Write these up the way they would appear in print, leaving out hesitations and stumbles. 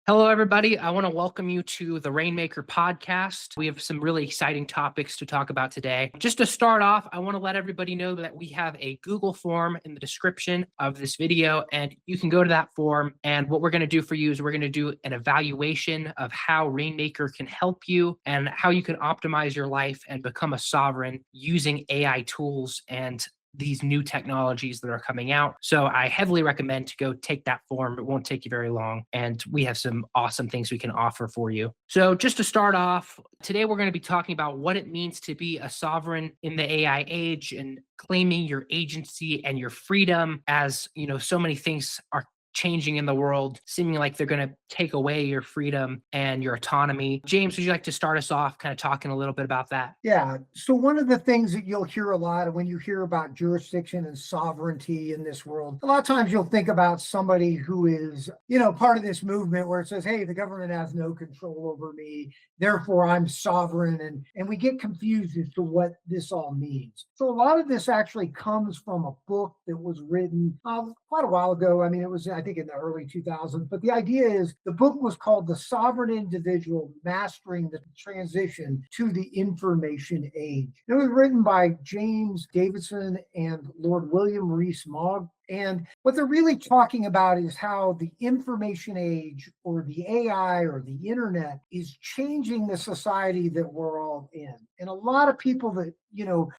Hello, everybody. I want to welcome you to the Reignmaker Podcast. We have some really exciting topics to talk about today. Just to start off, I want to let everybody know that we have a Google form in the description of this video, and you can go to that form. And what we're going to do for you is we're going to do an evaluation of how Reignmaker can help you and how you can optimize your life and become a sovereign using AI tools and these new technologies that are coming out. So I heavily recommend to go take that form. It won't take you very long. And we have some awesome things we can offer for you. So just to start off, today we're going to be talking about what it means to be a sovereign in the AI age and claiming your agency and your freedom as, so many things are changing in the world, seeming like they're going to take away your freedom and your autonomy. James, would you like to start us off kind of talking a little bit about that? Yeah. So one of the things that you'll hear a lot when you hear about jurisdiction and sovereignty in this world, a lot of times you'll think about somebody who is, part of this movement where it says, hey, the government has no control over me, therefore I'm sovereign. And we get confused as to what this all means. So a lot of this actually comes from a book that was written quite a while ago. I mean, it was, I think, in the early 2000s. But the idea is the book was called The Sovereign Individual Mastering the Transition to the Information Age. It was written by James Davidson and Lord William Rees-Mogg. And what they're really talking about is how the information age or the AI or the internet is changing the society that we're all in. And a lot of people that,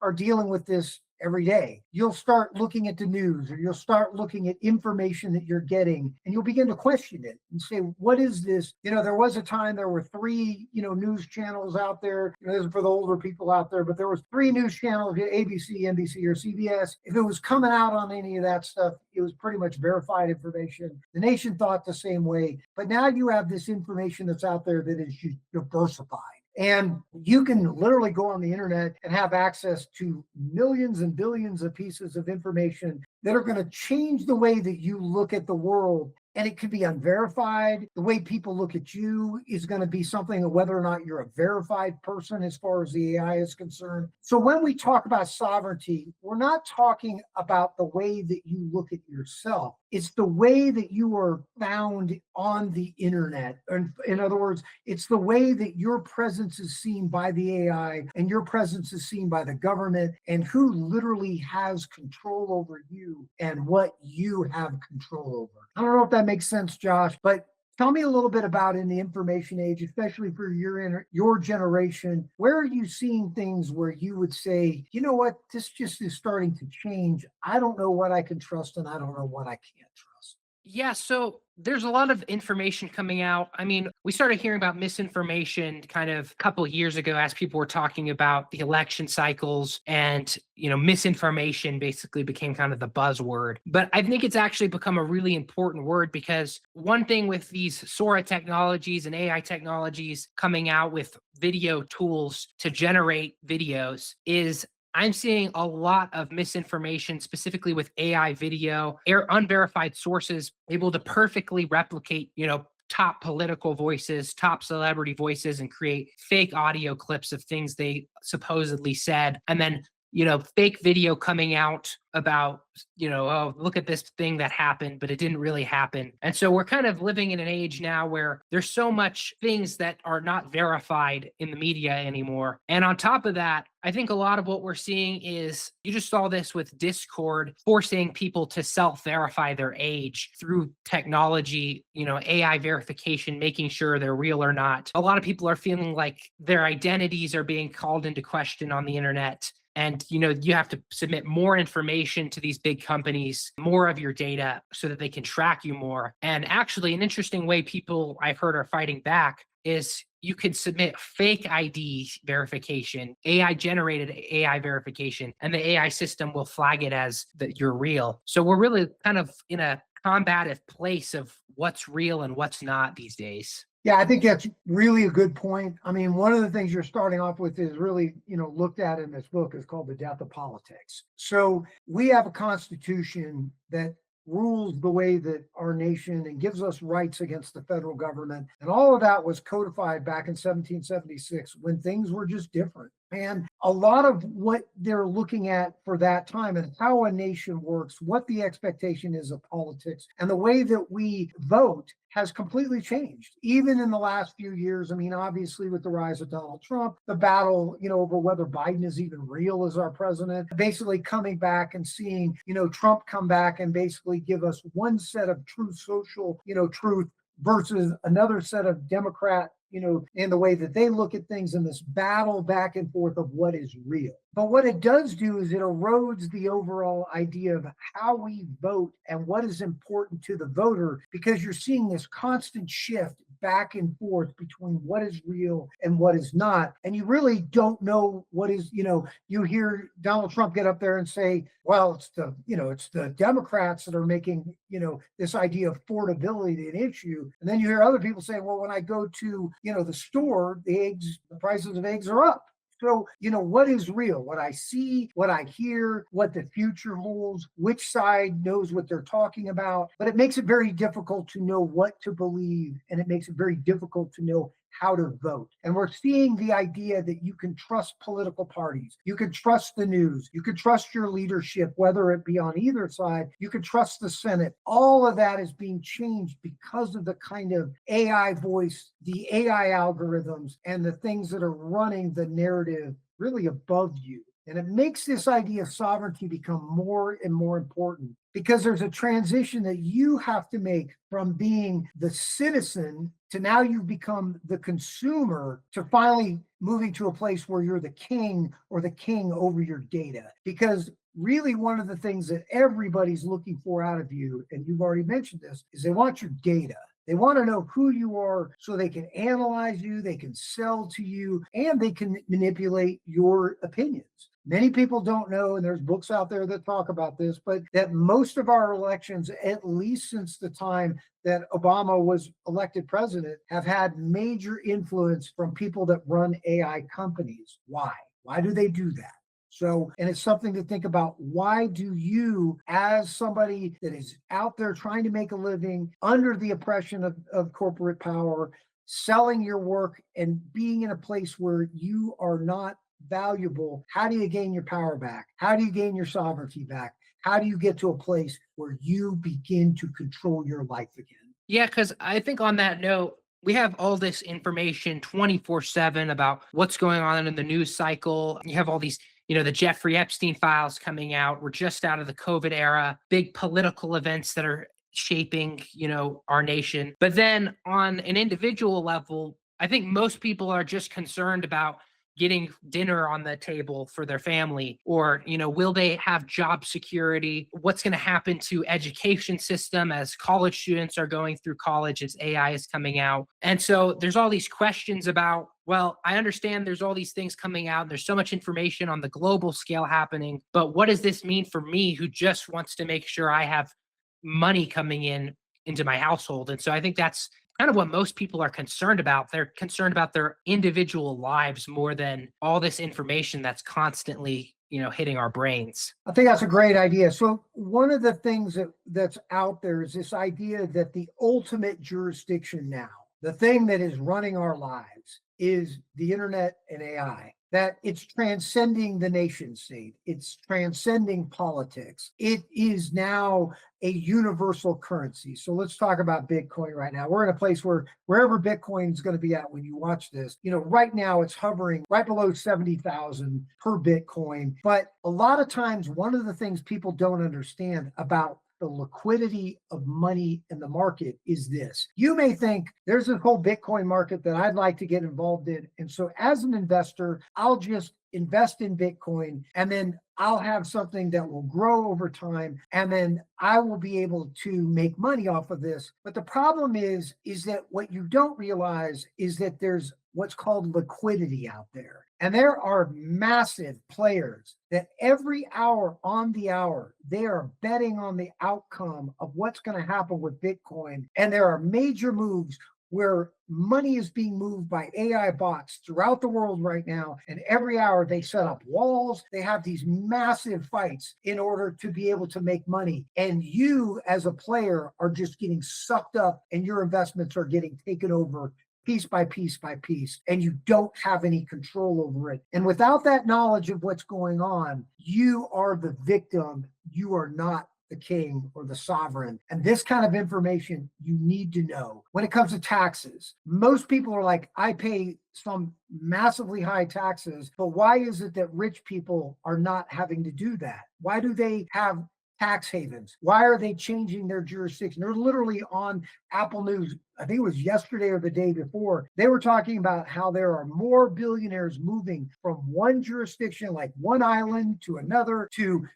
are dealing with this every day, you'll start looking at the news or you'll start looking at information that you're getting and you'll begin to question it and say, what is this? There was a time there were three, news channels out there. This is for the older people out there, but there was three news channels, ABC, NBC, or CBS. If it was coming out on any of that stuff, it was pretty much verified information. The nation thought the same way, but now you have this information that's out there that is diversified. And you can literally go on the internet and have access to millions and billions of pieces of information that are going to change the way that you look at the world. And it could be unverified. The way people look at you is going to be something of whether or not you're a verified person as far as the AI is concerned. So when we talk about sovereignty, we're not talking about the way that you look at yourself. It's the way that you are found on the internet. In other words, it's the way that your presence is seen by the AI and your presence is seen by the government and who literally has control over you and what you have control over. I don't know if that makes sense, Josh, but tell me a little bit about in the information age, especially for your generation, where are you seeing things where you would say, you know what, this just is starting to change. I don't know what I can trust and I don't know what I can't trust. Yeah, so there's a lot of information coming out. I mean, we started hearing about misinformation kind of a couple of years ago as people were talking about the election cycles and, misinformation basically became kind of the buzzword. But I think it's actually become a really important word because one thing with these Sora technologies and AI technologies coming out with video tools to generate videos is I'm seeing a lot of misinformation, specifically with AI video, unverified sources able to perfectly replicate, top political voices, top celebrity voices, and create fake audio clips of things they supposedly said. And then, fake video coming out about, oh, look at this thing that happened, but it didn't really happen. And so we're kind of living in an age now where there's so much things that are not verified in the media anymore. And on top of that, I think a lot of what we're seeing is you just saw this with Discord forcing people to self-verify their age through technology, AI verification, making sure they're real or not. A lot of people are feeling like their identities are being called into question on the internet. And, you have to submit more information to these big companies, more of your data so that they can track you more. And actually, an interesting way people I've heard are fighting back is you could submit fake ID verification, AI generated AI verification, and the AI system will flag it as that you're real. So we're really kind of in a combative place of what's real and what's not these days. Yeah, I think that's really a good point. I mean, one of the things you're starting off with is really, looked at in this book is called The Death of Politics. So we have a constitution that rules the way that our nation and gives us rights against the federal government. And all of that was codified back in 1776 when things were just different. And a lot of what they're looking at for that time and how a nation works, what the expectation is of politics, and the way that we vote has completely changed, even in the last few years. I mean, obviously, with the rise of Donald Trump, the battle, over whether Biden is even real as our president, basically coming back and seeing, Trump come back and basically give us one set of true social, truth versus another set of Democrat, in the way that they look at things in this battle back and forth of what is real. But what it does do is it erodes the overall idea of how we vote and what is important to the voter, because you're seeing this constant shift back and forth between what is real and what is not. And you really don't know what is, you hear Donald Trump get up there and say, well, it's the Democrats that are making, this idea of affordability an issue. And then you hear other people say, well, when I go to, the store, the prices of eggs are up. So, what is real? What I see, what I hear, what the future holds, which side knows what they're talking about. But it makes it very difficult to know what to believe. And it makes it very difficult to know how to vote. And we're seeing the idea that you can trust political parties. You can trust the news. You can trust your leadership, whether it be on either side. You can trust the Senate. All of that is being changed because of the kind of AI voice, the AI algorithms, and the things that are running the narrative really above you. And it makes this idea of sovereignty become more and more important, because there's a transition that you have to make from being the citizen to now you've become the consumer, to finally moving to a place where you're the king or the king over your data. Because really one of the things that everybody's looking for out of you, and you've already mentioned this, is they want your data. They want to know who you are so they can analyze you, they can sell to you, and they can manipulate your opinions. Many people don't know, and there's books out there that talk about this, but that most of our elections, at least since the time that Obama was elected president, have had major influence from people that run AI companies. Why? Why do they do that? So, and it's something to think about. Why do you, as somebody that is out there trying to make a living under the oppression of corporate power, selling your work and being in a place where you are not valuable, how do you gain your power back? How do you gain your sovereignty back? How do you get to a place where you begin to control your life again? Yeah, because I think on that note, we have all this information 24/7 about what's going on in the news cycle. You have all these, the Jeffrey Epstein files coming out. We're just out of the COVID era, big political events that are shaping, our nation. But then on an individual level, I think most people are just concerned about getting dinner on the table for their family, or will they have job security? What's going to happen to education system as college students are going through college, as AI is coming out? And so there's all these questions about, well, I understand there's all these things coming out, there's so much information on the global scale happening, but what does this mean for me who just wants to make sure I have money coming into my household? And so I think that's kind of what most people are concerned about. They're concerned about their individual lives more than all this information that's constantly, hitting our brains. I think that's a great idea. So one of the things that's out there is this idea that the ultimate jurisdiction now, the thing that is running our lives, is the internet and AI. That it's transcending the nation state. It's transcending politics. It is now a universal currency. So let's talk about Bitcoin right now. We're in a place where wherever Bitcoin is going to be at when you watch this, right now it's hovering right below 70,000 per Bitcoin. But a lot of times, one of the things people don't understand about the liquidity of money in the market is this. You may think there's this whole Bitcoin market that I'd like to get involved in. And so as an investor, I'll just invest in Bitcoin, and then I'll have something that will grow over time, and then I will be able to make money off of this. But the problem is that what you don't realize is that there's what's called liquidity out there. And there are massive players that every hour on the hour, they are betting on the outcome of what's going to happen with Bitcoin. And there are major moves where money is being moved by AI bots throughout the world right now. And every hour they set up walls. They have these massive fights in order to be able to make money. And you as a player are just getting sucked up, and your investments are getting taken over piece by piece by piece, and you don't have any control over it. And without that knowledge of what's going on, you are the victim. You are not the king or the sovereign. And this kind of information you need to know. When it comes to taxes, most people are like, I pay some massively high taxes, but why is it that rich people are not having to do that? Why do they have tax havens? Why are they changing their jurisdiction? They're literally on Apple News. I think it was yesterday or the day before. They were talking about how there are more billionaires moving from one jurisdiction, like one island, to another, to,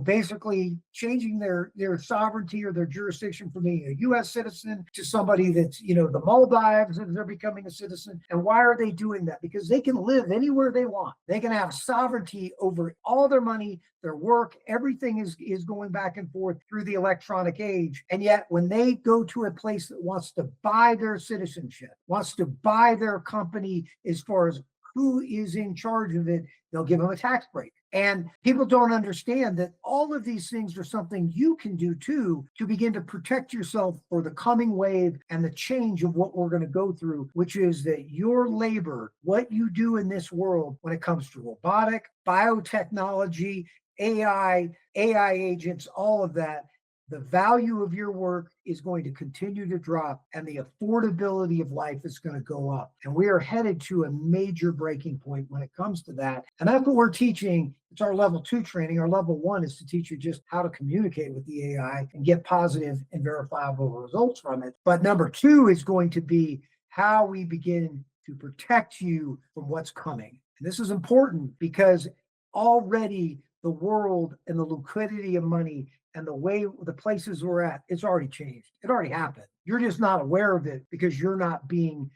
basically changing their sovereignty or their jurisdiction from being a U.S. citizen to somebody that's, the Maldives, and they're becoming a citizen. And why are they doing that? Because they can live anywhere they want. They can have sovereignty over all their money, their work, everything is going back and forth through the electronic age. And yet when they go to a place that wants to buy their citizenship, wants to buy their company as far as who is in charge of it, they'll give them a tax break. And people don't understand that all of these things are something you can do too to begin to protect yourself for the coming wave and the change of what we're going to go through, which is that your labor, what you do in this world when it comes to robotic, biotechnology, AI agents, all of that, the value of your work is going to continue to drop and the affordability of life is going to go up. And we are headed to a major breaking point when it comes to that. And that's what we're teaching. It's our level 2 training. Our level 1 is to teach you just how to communicate with the AI and get positive and verifiable results from it. But number 2 is going to be how we begin to protect you from what's coming. And this is important because already the world and the liquidity of money and the places we're at, it's already changed. It already happened. You're just not aware of it because you're not being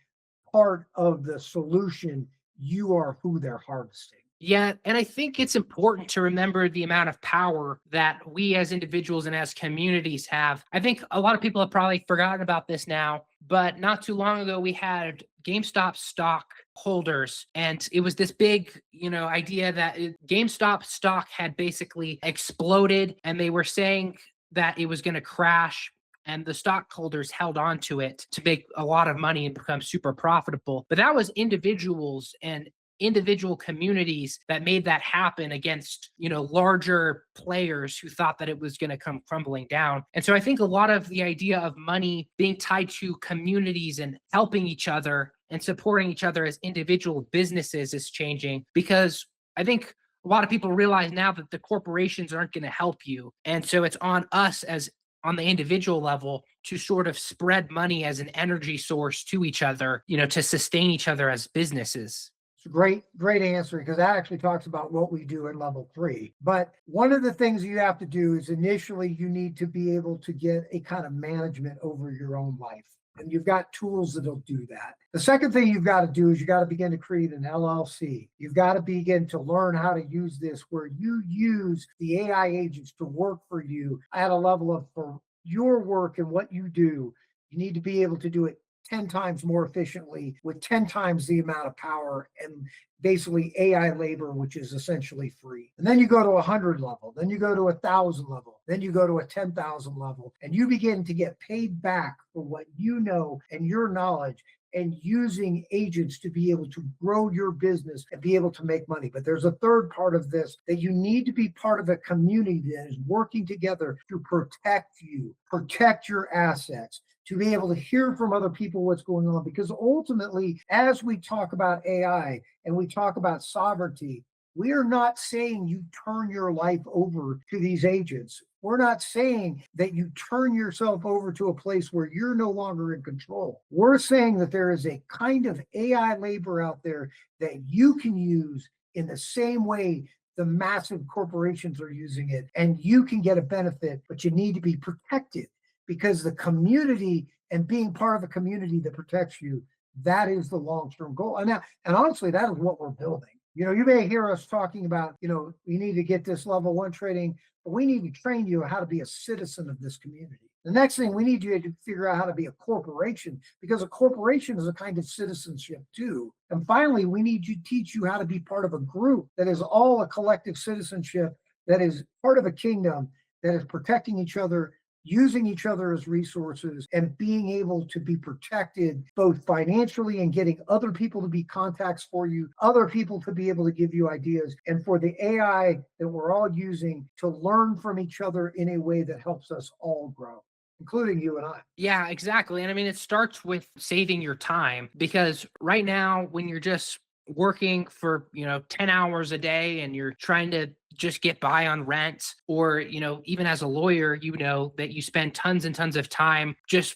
part of the solution. You are who they're harvesting. Yeah, and I think it's important to remember the amount of power that we as individuals and as communities have. I think a lot of people have probably forgotten about this now, but not too long ago, we had GameStop stock holders, and it was this big, idea that GameStop stock had basically exploded, and they were saying that it was going to crash. And the stockholders held on to it to make a lot of money and become super profitable. But that was individuals and individual communities that made that happen against larger players who thought that it was going to come crumbling down. And so I think a lot of the idea of money being tied to communities and helping each other and supporting each other as individual businesses is changing, because I think a lot of people realize now that the corporations aren't going to help you. And so it's on us as on the individual level to sort of spread money as an energy source to each other, to sustain each other as businesses. It's a great answer, because that actually talks about what we do in level 3. But one of the things you have to do is initially you need to be able to get a kind of management over your own life. And you've got tools that'll do that. The second thing you've got to do is you got to begin to create an LLC. You've got to begin to learn how to use this, where you use the AI agents to work for you at a level of, for your work and what you do, you need to be able to do it 10 times more efficiently with 10 times the amount of power and basically AI labor, which is essentially free. And then you go to 100 level, then you go to 1,000 level, then you go to a 10,000 level, and you begin to get paid back for what you know and your knowledge, and using agents to be able to grow your business and be able to make money. But there's a third part of this, that you need to be part of a community that is working together to protect you, protect your assets, to be able to hear from other people what's going on. Because ultimately, as we talk about AI and we talk about sovereignty, we are not saying you turn your life over to these agents. We're not saying that you turn yourself over to a place where you're no longer in control. We're saying that there is a kind of AI labor out there that you can use in the same way the massive corporations are using it, and you can get a benefit, but you need to be protected, because the community and being part of a community that protects you, that is the long-term goal. And honestly, that is what we're building. You may hear us talking about, we need to get this level 1 training, but we need to train you how to be a citizen of this community. The next thing, we need you to figure out how to be a corporation, because a corporation is a kind of citizenship too. And finally, we need to teach you how to be part of a group that is all a collective citizenship, that is part of a kingdom, that is protecting each other, using each other as resources and being able to be protected both financially and getting other people to be contacts for you, other people to be able to give you ideas, and for the AI that we're all using to learn from each other in a way that helps us all grow, including you and I. Yeah, exactly. And I mean, it starts with saving your time because right now, when you're just working for, 10 hours a day and you're trying to just get by on rent, or, even as a lawyer, that you spend tons and tons of time just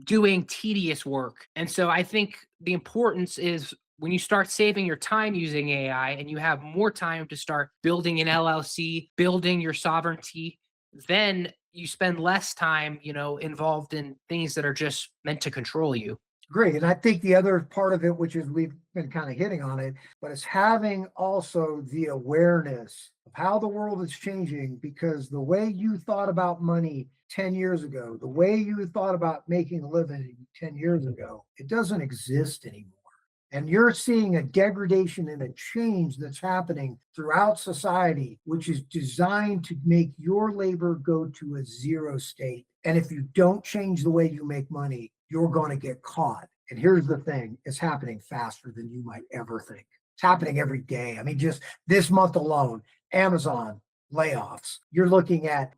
doing tedious work. And so I think the importance is when you start saving your time using AI and you have more time to start building an LLC, building your sovereignty, then you spend less time, involved in things that are just meant to control you. Great. And I think the other part of it, which is we've been kind of hitting on it, but it's having also the awareness of how the world is changing, because the way you thought about money 10 years ago, the way you thought about making a living 10 years ago, it doesn't exist anymore. And you're seeing a degradation and a change that's happening throughout society, which is designed to make your labor go to a zero state. And if you don't change the way you make money, you're going to get caught. And here's the thing, it's happening faster than you might ever think. It's happening every day. I mean, just this month alone, Amazon layoffs. You're looking at,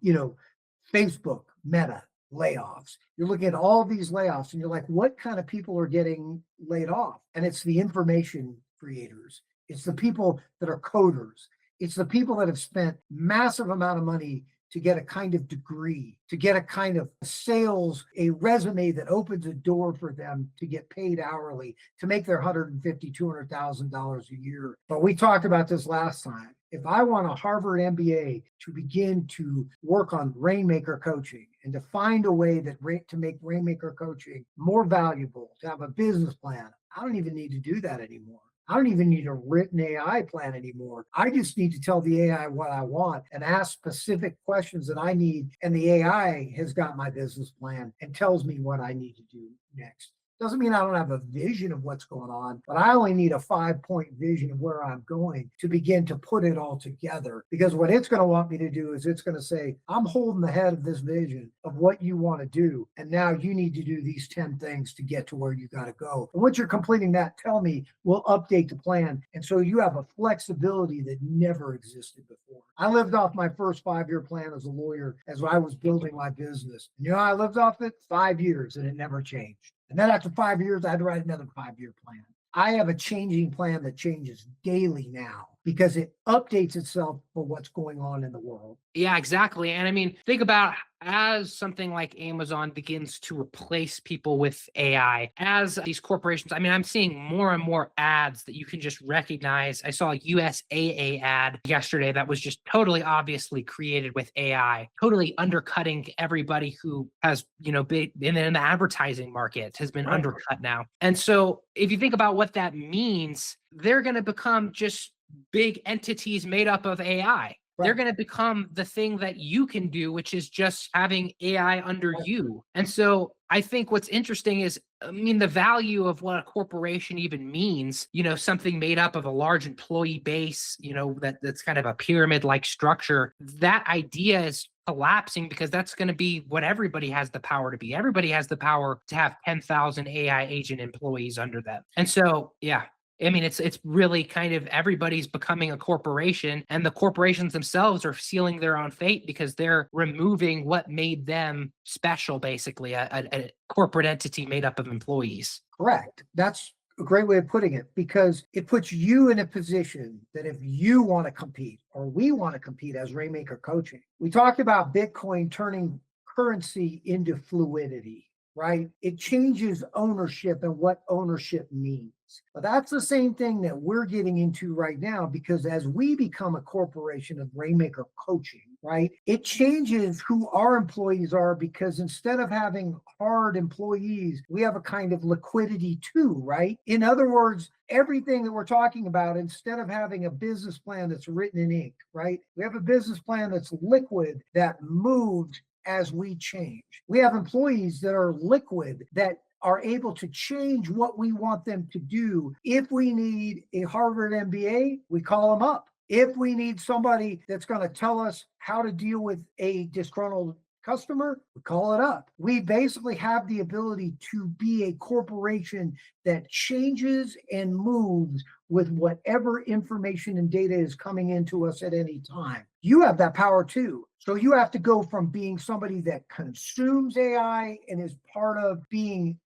Facebook, Meta layoffs. You're looking at all these layoffs and you're like, what kind of people are getting laid off? And it's the information creators. It's the people that are coders. It's the people that have spent massive amount of money to get a kind of degree, to get a kind of sales, a resume that opens a door for them to get paid hourly, to make their $150,000, $200,000 a year. But we talked about this last time. If I want a Harvard MBA to begin to work on Reignmaker coaching and to find a way to make Reignmaker coaching more valuable, to have a business plan, I don't even need to do that anymore. I don't even need a written AI plan anymore. I just need to tell the AI what I want and ask specific questions that I need. And the AI has got my business plan and tells me what I need to do next. Doesn't mean I don't have a vision of what's going on, but I only need a 5-point vision of where I'm going to begin to put it all together. Because what it's going to want me to do is it's going to say, I'm holding the head of this vision of what you want to do. And now you need to do these 10 things to get to where you got to go. And once you're completing that, tell me, we'll update the plan. And so you have a flexibility that never existed before. I lived off my first 5-year plan as a lawyer as I was building my business. And I lived off it 5 years and it never changed. And then after 5 years, I had to write another 5-year plan. I have a changing plan that changes daily now because it updates itself for what's going on in the world. Yeah, exactly. And I mean, think about as something like Amazon begins to replace people with AI, as these corporations, I mean, I'm seeing more and more ads that you can just recognize. I saw a USAA ad yesterday that was just totally obviously created with AI, totally undercutting everybody who has, been in the advertising market has been undercut now. And so if you think about what that means, they're going to become just big entities made up of AI. Right. They're going to become the thing that you can do, which is just having AI under you. And so I think what's interesting is, the value of what a corporation even means, something made up of a large employee base, that's kind of a pyramid-like structure. That idea is collapsing because that's going to be what everybody has the power to be. Everybody has the power to have 10,000 AI agent employees under them. And so, yeah. I mean, it's really kind of everybody's becoming a corporation, and the corporations themselves are sealing their own fate because they're removing what made them special, basically, a corporate entity made up of employees. Correct. That's a great way of putting it, because it puts you in a position that if you want to compete or we want to compete as Reignmaker Coaching, we talked about Bitcoin turning currency into fluidity, right? It changes ownership and what ownership means. But that's the same thing that we're getting into right now, because as we become a corporation of Reignmaker Coaching, right, it changes who our employees are, because instead of having hard employees, we have a kind of liquidity too, right? In other words, everything that we're talking about, instead of having a business plan that's written in ink, right, we have a business plan that's liquid, that moves as we change. We have employees that are liquid, that are able to change what we want them to do. If we need a Harvard MBA, we call them up. If we need somebody that's going to tell us how to deal with a disgruntled customer, we call it up. We basically have the ability to be a corporation that changes and moves with whatever information and data is coming into us at any time. You have that power too. So you have to go from being somebody that consumes AI and is part of being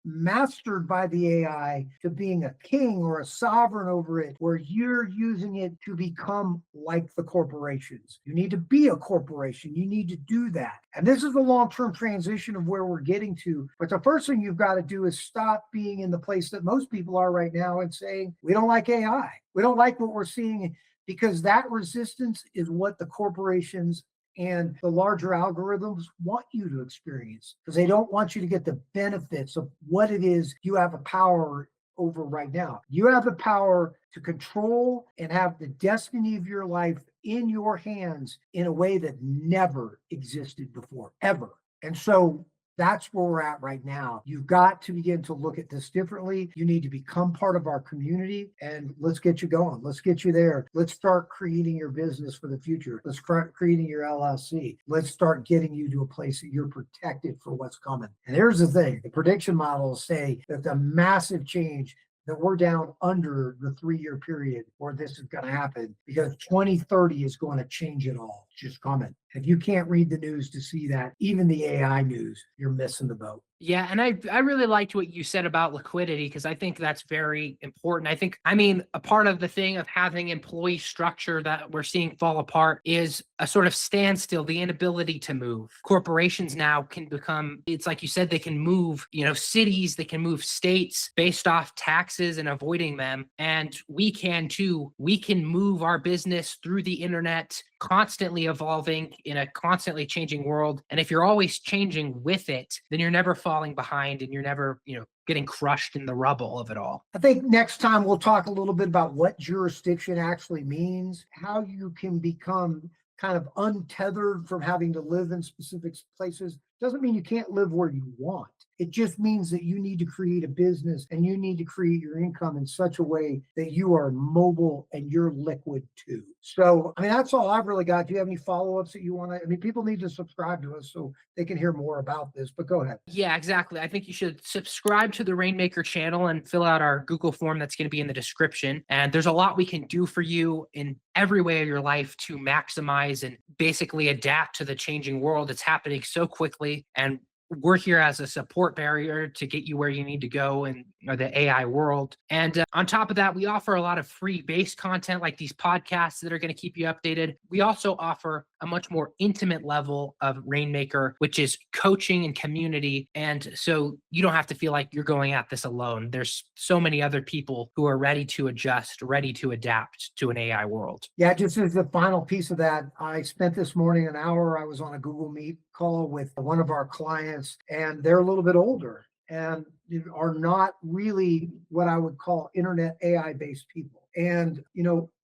mastered by the AI to being a king or a sovereign over it, where you're using it to become like the corporations. You need to be a corporation. You need to do that. And this is the long-term transition of where we're getting to. But the first thing you've got to do is stop being in the place that most people are right now and saying, we don't like AI. We don't like what we're seeing, because that resistance is what the corporations and the larger algorithms want you to experience, because they don't want you to get the benefits of what it is you have a power over right now. You have the power to control and have the destiny of your life in your hands in a way that never existed before, ever. And so that's where we're at right now. You've got to begin to look at this differently. You need to become part of our community, and let's get you going. Let's get you there. Let's start creating your business for the future. Let's start creating your LLC. Let's start getting you to a place that you're protected for what's coming. And here's the thing. The prediction models say that the massive change that we're down under the 3-year period where this is going to happen, because 2030 is going to change it all. It's just coming. If you can't read the news to see that, even the AI news, you're missing the boat. Yeah, and I really liked what you said about liquidity, because I think that's very important. I mean, a part of the thing of having employee structure that we're seeing fall apart is a sort of standstill, the inability to move. Corporations now can become, it's like you said, they can move, cities, they can move states based off taxes and avoiding them. And we can too. We can move our business through the internet, constantly evolving in a constantly changing world. And if you're always changing with it, then you're never falling behind, and you're never, getting crushed in the rubble of it all. I think next time we'll talk a little bit about what jurisdiction actually means, how you can become kind of untethered from having to live in specific places. Doesn't mean you can't live where you want. It just means that you need to create a business and you need to create your income in such a way that you are mobile and you're liquid too. So, that's all I've really got. Do you have any follow-ups that you want to, people need to subscribe to us so they can hear more about this, but go ahead. Yeah, exactly. I think you should subscribe to the Reignmaker channel and fill out our Google form that's going to be in the description. And there's a lot we can do for you in every way of your life to maximize and basically adapt to the changing world. It's happening so quickly, and we're here as a support barrier to get you where you need to go in the AI world. And on top of that, we offer a lot of free base content like these podcasts that are going to keep you updated. We also offer a much more intimate level of Reignmaker, which is coaching and community. And so you don't have to feel like you're going at this alone. There's so many other people who are ready to adjust, ready to adapt to an AI world. Yeah, just as the final piece of that, I spent this morning an hour, I was on a Google Meet call with one of our clients, and they're a little bit older and are not really what I would call internet AI based people. And,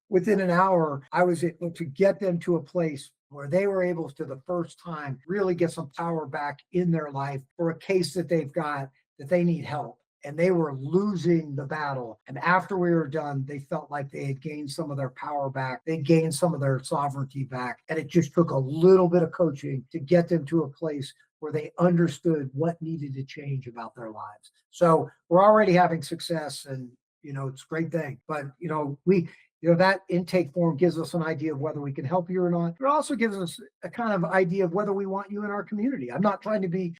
within an hour, I was able to get them to a place where they were able to, the first time, really get some power back in their life for a case that they've got that they need help. And they were losing the battle. And after we were done, they felt like they had gained some of their power back. They gained some of their sovereignty back. And it just took a little bit of coaching to get them to a place where they understood what needed to change about their lives. So we're already having success, and, it's a great thing. But, that intake form gives us an idea of whether we can help you or not. It also gives us a kind of idea of whether we want you in our community. I'm not trying to be,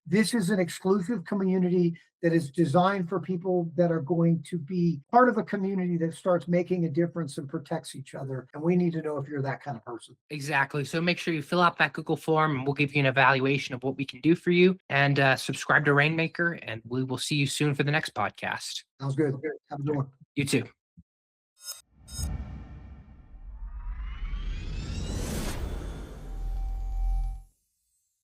this is an exclusive community that is designed for people that are going to be part of a community that starts making a difference and protects each other. And we need to know if you're that kind of person. Exactly. So make sure you fill out that Google form, and we'll give you an evaluation of what we can do for you. And subscribe to Reignmaker, and we will see you soon for the next podcast. Sounds good. Have a good one. You too.